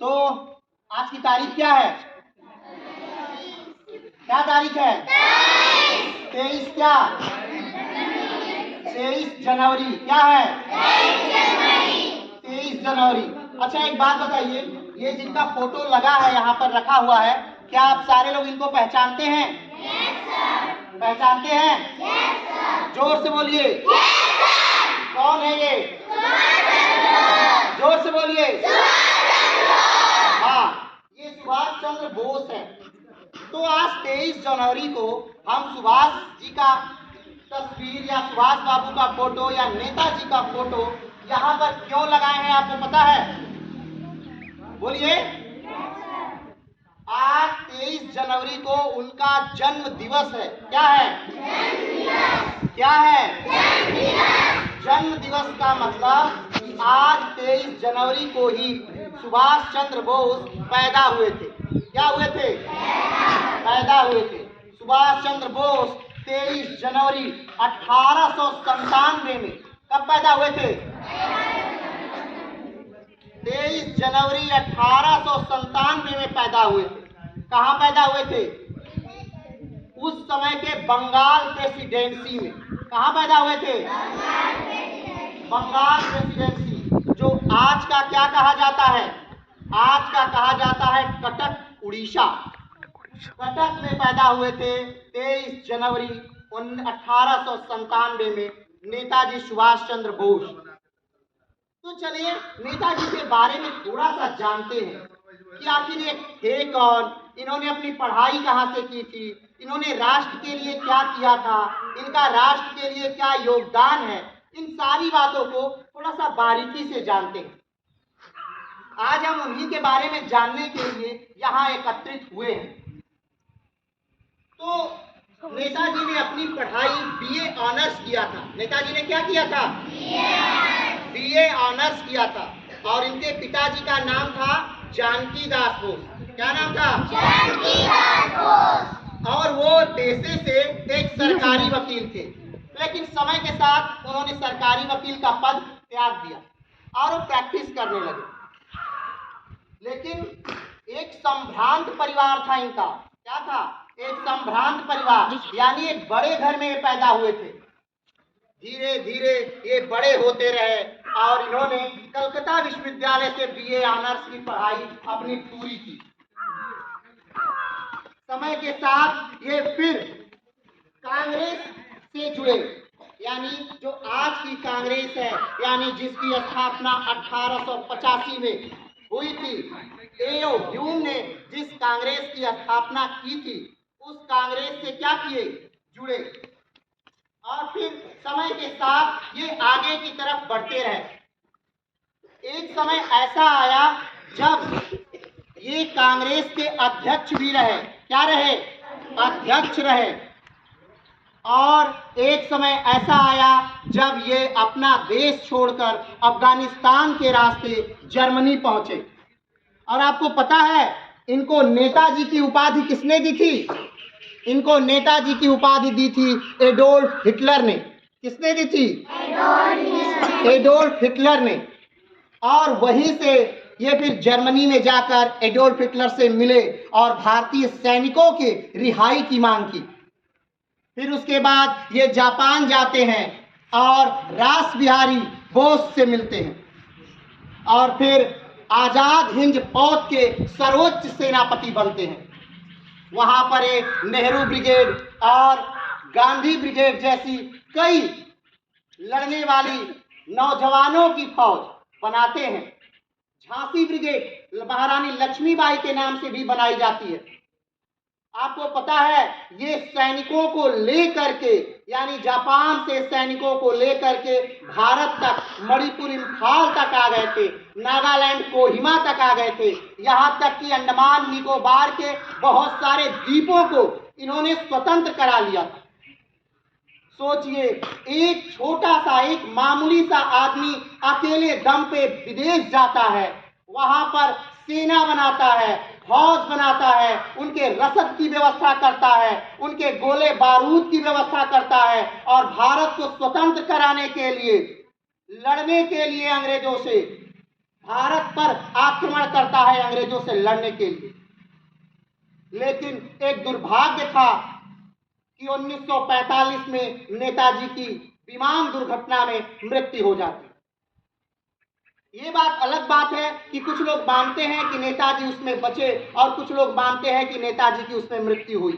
तो आज की तारीख क्या है? क्या तारीख है? 23 क्या? 23 जनवरी। क्या है? 23 जनवरी। अच्छा एक बात बताइए, ये जिनका फोटो लगा है यहाँ पर रखा हुआ है, क्या आप सारे लोग इनको पहचानते हैं? पहचानते हैं? जोर से बोलिए। कौन है ये? जोर से बोलिए। हाँ, ये सुभाष चंद्र बोस है। तो आज 23 जनवरी को हम सुभाष जी का तस्वीर या सुभाष बाबू का फोटो या नेताजी का फोटो यहाँ पर क्यों लगाए हैं, आपको पता है? बोलिए। आज 23 जनवरी को उनका जन्म दिवस है। क्या है? क्या है? जन्म दिवस का मतलब कि आज 23 जनवरी को ही सुभाष चंद्र बोस पैदा हुए थे। क्या हुए थे? पैदा हुए थे। सुभाष चंद्र बोस 23 जनवरी 1897 में कब पैदा हुए थे? 23 जनवरी 1897 में पैदा हुए थे। कहाँ पैदा हुए थे? उस समय के बंगाल प्रेसिडेंसी में। कहाँ पैदा हुए थे? बंगाल प्रेसिडेंसी, जो आज का क्या कहा जाता है? आज का कहा जाता है कटक, उड़ीसा। कटक में पैदा हुए थे 23 जनवरी 1897 में नेताजी सुभाष चंद्र बोस। तो चलिए नेताजी के बारे में थोड़ा सा जानते हैं कि आखिर ये थे कौन, इन्होंने अपनी पढ़ाई कहाँ से की थी, इन्होंने राष्ट्र के लिए क्या किया था, इनका राष्ट्र के लिए क्या योगदान है। इन सारी बातों को थोड़ा सा बारीकी से जानते हैं। आज हम उन्हीं के बारे में जानने के लिए यहाँ एकत्रित हुए हैं। तो नेताजी ने अपनी पढ़ाई बीए ऑनर्स किया था। नेताजी ने क्या किया था? बीए ऑनर्स किया था। और इनके पिताजी का नाम था जानकी दास बोस। क्या नाम था? जानकी दास बोस। और वो पेशे से एक सरकारी वकील थे, लेकिन समय के साथ उन्होंने सरकारी वकील का पद त्याग दिया और वो प्रैक्टिस करने लगे। लेकिन एक संभ्रांत परिवार था इनका। क्या था? एक संभ्रांत परिवार, यानी एक बड़े घर में पैदा हुए थे। धीरे धीरे ये बड़े होते रहे और इन्होंने कलकत्ता विश्वविद्यालय से बीए ऑनर्स की पढ़ाई अपनी पूरी की। समय के साथ ये फिर कांग्रेस से जुड़े, यानी जो आज की कांग्रेस है, यानी जिसकी स्थापना 1885 में हुई थी। एओ ह्यूम ने जिस कांग्रेस की स्थापना की थी, उस कांग्रेस से क्या किए? जुड़े। और फिर समय के साथ ये आगे की तरफ बढ़ते रहे। एक समय ऐसा आया जब ये कांग्रेस के अध्यक्ष भी रहे। क्या रहे? अध्यक्ष रहे। और एक समय ऐसा आया जब ये अपना देश छोड़कर अफगानिस्तान के रास्ते जर्मनी पहुंचे। और आपको पता है इनको नेताजी की उपाधि किसने दी थी? इनको नेताजी की उपाधि दी थी एडोल्फ हिटलर ने। किसने दी थी? एडोल्फ हिटलर ने। और वहीं से ये फिर जर्मनी में जाकर एडोल्फ हिटलर से मिले और भारतीय सैनिकों के रिहाई की मांग की। फिर उसके बाद ये जापान जाते हैं और रास बिहारी बोस से मिलते हैं और फिर आजाद हिंद फौज के सर्वोच्च सेनापति बनते हैं। वहां पर एक नेहरू ब्रिगेड और गांधी ब्रिगेड जैसी कई लड़ने वाली नौजवानों की फौज बनाते हैं। झांसी ब्रिगेड महारानी लक्ष्मीबाई के नाम से भी बनाई जाती है। आपको पता है ये सैनिकों को लेकर के, यानी जापान से सैनिकों को लेकर के भारत तक, मणिपुर इम्फाल तक आ गए थे, नागालैंड कोहिमा तक आ गए थे, यहाँ तक कि अंडमान निकोबार के बहुत सारे द्वीपों को इन्होंने स्वतंत्र करा लिया था। सोचिए, एक छोटा सा, एक मामूली सा आदमी अकेले दम पे विदेश जाता है, वहां पर सेना बनाता है, फौज बनाता है, उनके रसद की व्यवस्था करता है, उनके गोले बारूद की व्यवस्था करता है और भारत को स्वतंत्र कराने के लिए, लड़ने के लिए अंग्रेजों से भारत पर आक्रमण करता है अंग्रेजों से लड़ने के लिए। लेकिन एक दुर्भाग्य था कि 1945 में नेताजी की विमान दुर्घटना में मृत्यु हो जाती। ये बात अलग बात है कि कुछ लोग मानते हैं कि नेताजी उसमें बचे और कुछ लोग मानते हैं कि नेताजी की उसमें मृत्यु हुई।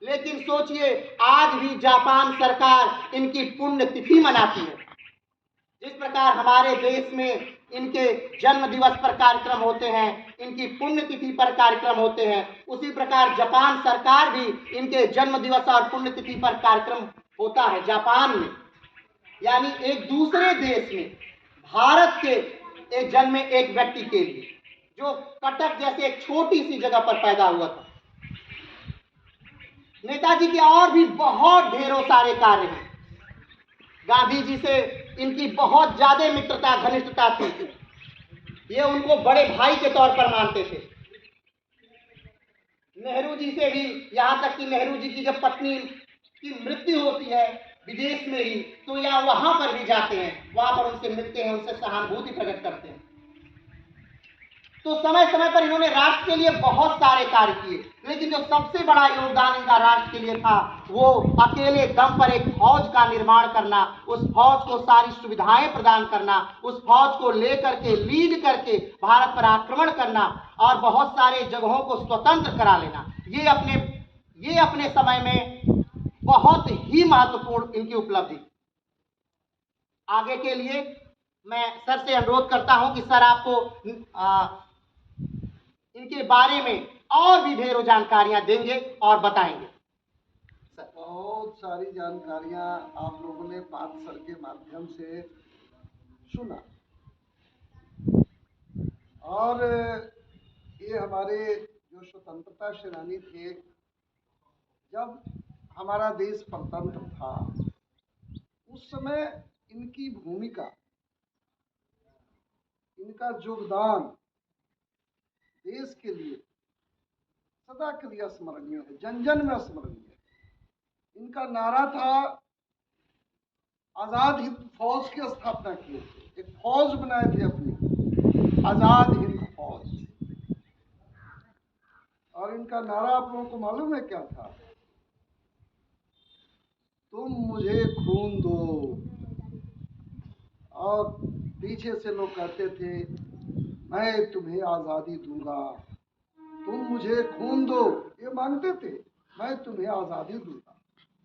लेकिन सोचिए, आज भी जापान सरकार इनकी पुण्यतिथि मनाती है। जिस प्रकार हमारे देश में इनके जन्म दिवस पर कार्यक्रम होते हैं, इनकी पुण्यतिथि पर कार्यक्रम होते हैं, उसी प्रकार जापान सरकार भी इनके जन्म दिवस और पुण्यतिथि पर कार्यक्रम होता है जापान में। यानी एक दूसरे देश में भारत के एक जन्मे एक व्यक्ति के लिए, जो कटक जैसे एक छोटी सी जगह पर पैदा हुआ था। नेताजी के और भी बहुत ढेरों सारे कार्य हैं। गांधी जी से इनकी बहुत ज्यादा मित्रता घनिष्ठता थी। ये उनको बड़े भाई के तौर पर मानते थे। नेहरू जी से भी, यहाँ तक कि नेहरू जी की जब पत्नी की मृत्यु होती है विदेश में ही, तो या वहां पर भी जाते हैं, वहां पर उनसे मिलते हैं, उनसे सहानुभूति प्रकट करते हैं। तो समय समय पर इन्होंने राष्ट्र के लिए बहुत सारे कार्य किए, लेकिन जो सबसे बड़ा योगदान इनका राष्ट्र के लिए था वो अकेले दम पर एक फौज का निर्माण करना, उस फौज को सारी सुविधाएं प्रदान करना, उस फौज को लेकर के लीड करके भारत पर आक्रमण करना और बहुत सारे जगहों को स्वतंत्र करा लेना। ये अपने समय में बहुत ही महत्वपूर्ण इनकी उपलब्धि। आगे के लिए मैं सर से अनुरोध करता हूं कि सर आपको इनके बारे में और भी ढेरों जानकारियां देंगे और बताएंगे। बहुत सारी जानकारियां आप लोगों ने पार्थ सर के माध्यम से सुना, और ये हमारे जो स्वतंत्रता सेनानी थे, जब हमारा देश स्वतंत्र था उस समय इनकी भूमिका, इनका योगदान देश के लिए सदा के लिए स्मरणीय है, जन जन में स्मरणीय है। इनका नारा था, आजाद हिंद फौज की स्थापना की थी, एक फौज बनाए थे अपनी, आजाद हिंद फौज। और इनका नारा आप लोगों को मालूम है क्या था? तुम मुझे खून दो। और पीछे से लोग कहते थे, मैं तुम्हें आजादी दूंगा, तुम मुझे खून दो। ये मांगते थे, मैं तुम्हें आजादी दूंगा।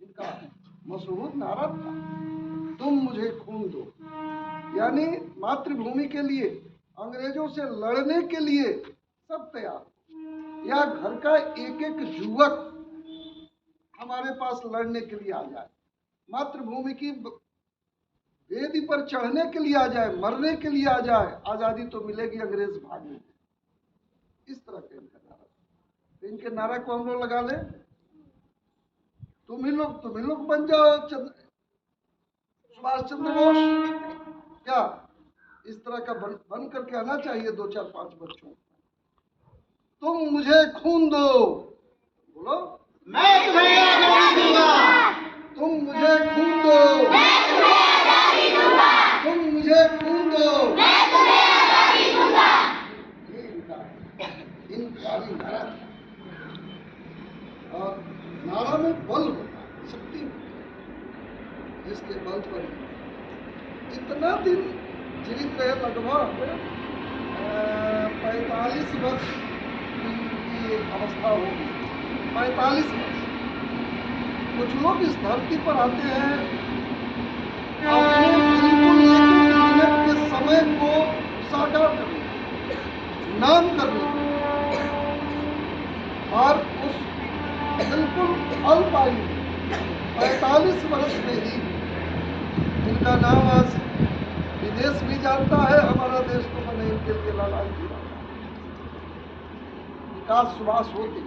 इनका मशहूर नारा था, तुम मुझे खून दो। यानी मातृभूमि के लिए, अंग्रेजों से लड़ने के लिए सब तैयार। या घर का एक एक युवक हमारे पास लड़ने के लिए आ जाए, मातृभूमि की वेदी पर चढ़ने के लिए आ जाए, मरने के लिए आ जाए, आजादी तो मिलेगी, अंग्रेज भागेंगे। इस तरह का इनका नारा। तो इनके नारा को हम लोग लगा ले, तुम ही लोग बन जाओ सुभाष चंद्र बोस। क्या इस तरह का बन करके आना चाहिए 2 4 5 बच्चों। तुम मुझे खून दो, बोलो, मैं तुम्हें आजादी दूंगा। तुम मुझे खून दो, मैं तुम्हें आजादी दूंगा। तुम मुझे खून दो, मैं तुम्हें आजादी दूंगा। ये इनका नारा था। और नारा में बल होता है, शक्ति होती है, इसके बल पर इतना दिन जीवित रहे, लगभग 45 वर्ष की अवस्था होगी, 45 वर्ष। कुछ लोग इस धरती पर आते हैं अपने बिल्कुल 1 मिनट के समय को साकार करने, नाम करने, और उस बिल्कुल अल्प आयु 45 वर्ष में ही इनका नाम आज विदेश भी जानता है, हमारा देश तो बने इनके लिए लाला जी विकास सुभाष होते।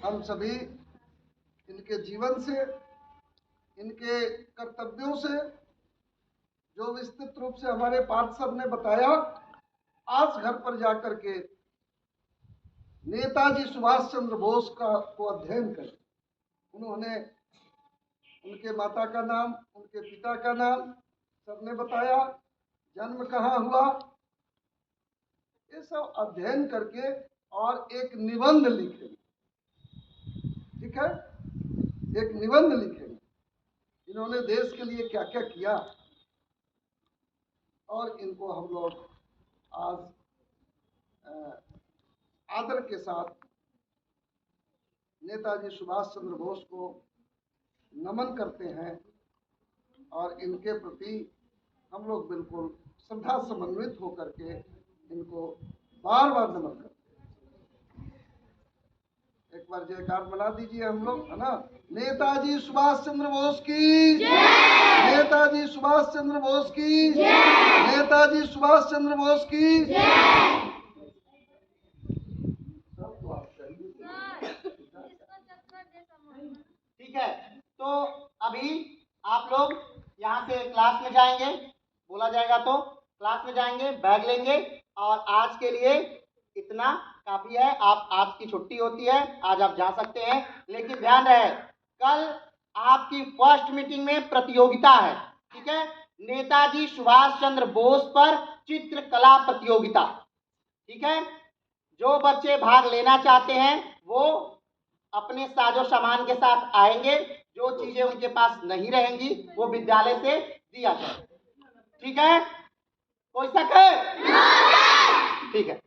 हम सभी इनके जीवन से, इनके कर्तव्यों से, जो विस्तृत रूप से हमारे पार्थ सर ने बताया, आज घर पर जाकर के नेताजी सुभाष चंद्र बोस को अध्ययन करें। उन्होंने उनके माता का नाम, उनके पिता का नाम सर ने बताया, जन्म कहाँ हुआ, ये सब अध्ययन करके और एक निबंध लिखेंगे। ठीक है, एक निबंध लिखेंगे, इन्होंने देश के लिए क्या क्या किया, और इनको हम लोग आज आदर के साथ नेताजी सुभाष चंद्र बोस को नमन करते हैं, और इनके प्रति हम लोग बिल्कुल श्रद्धा समन्वित होकर के इनको बार बार नमन करते हैं। एक बार जयकार बना दीजिए हम लोग, है ना। नेताजी सुभाष चंद्र बोस की जय, नेताजी सुभाष चंद्र बोस की जय, नेताजी सुभाष चंद्र बोस की जय। ठीक है, तो अभी आप लोग यहाँ से क्लास में जाएंगे, बोला जाएगा तो क्लास में जाएंगे, बैग लेंगे, और आज के लिए इतना काफी है। आप आज की छुट्टी होती है, आज आप जा सकते हैं, लेकिन ध्यान रहे कल आपकी फर्स्ट मीटिंग में प्रतियोगिता है। ठीक है, नेताजी सुभाष चंद्र बोस पर चित्रकला प्रतियोगिता। ठीक है, जो बच्चे भाग लेना चाहते हैं वो अपने साजो सामान के साथ आएंगे, जो चीजें उनके पास नहीं रहेंगी वो विद्यालय से दिया जाए। ठीक है, कोई शक है? ठीक है।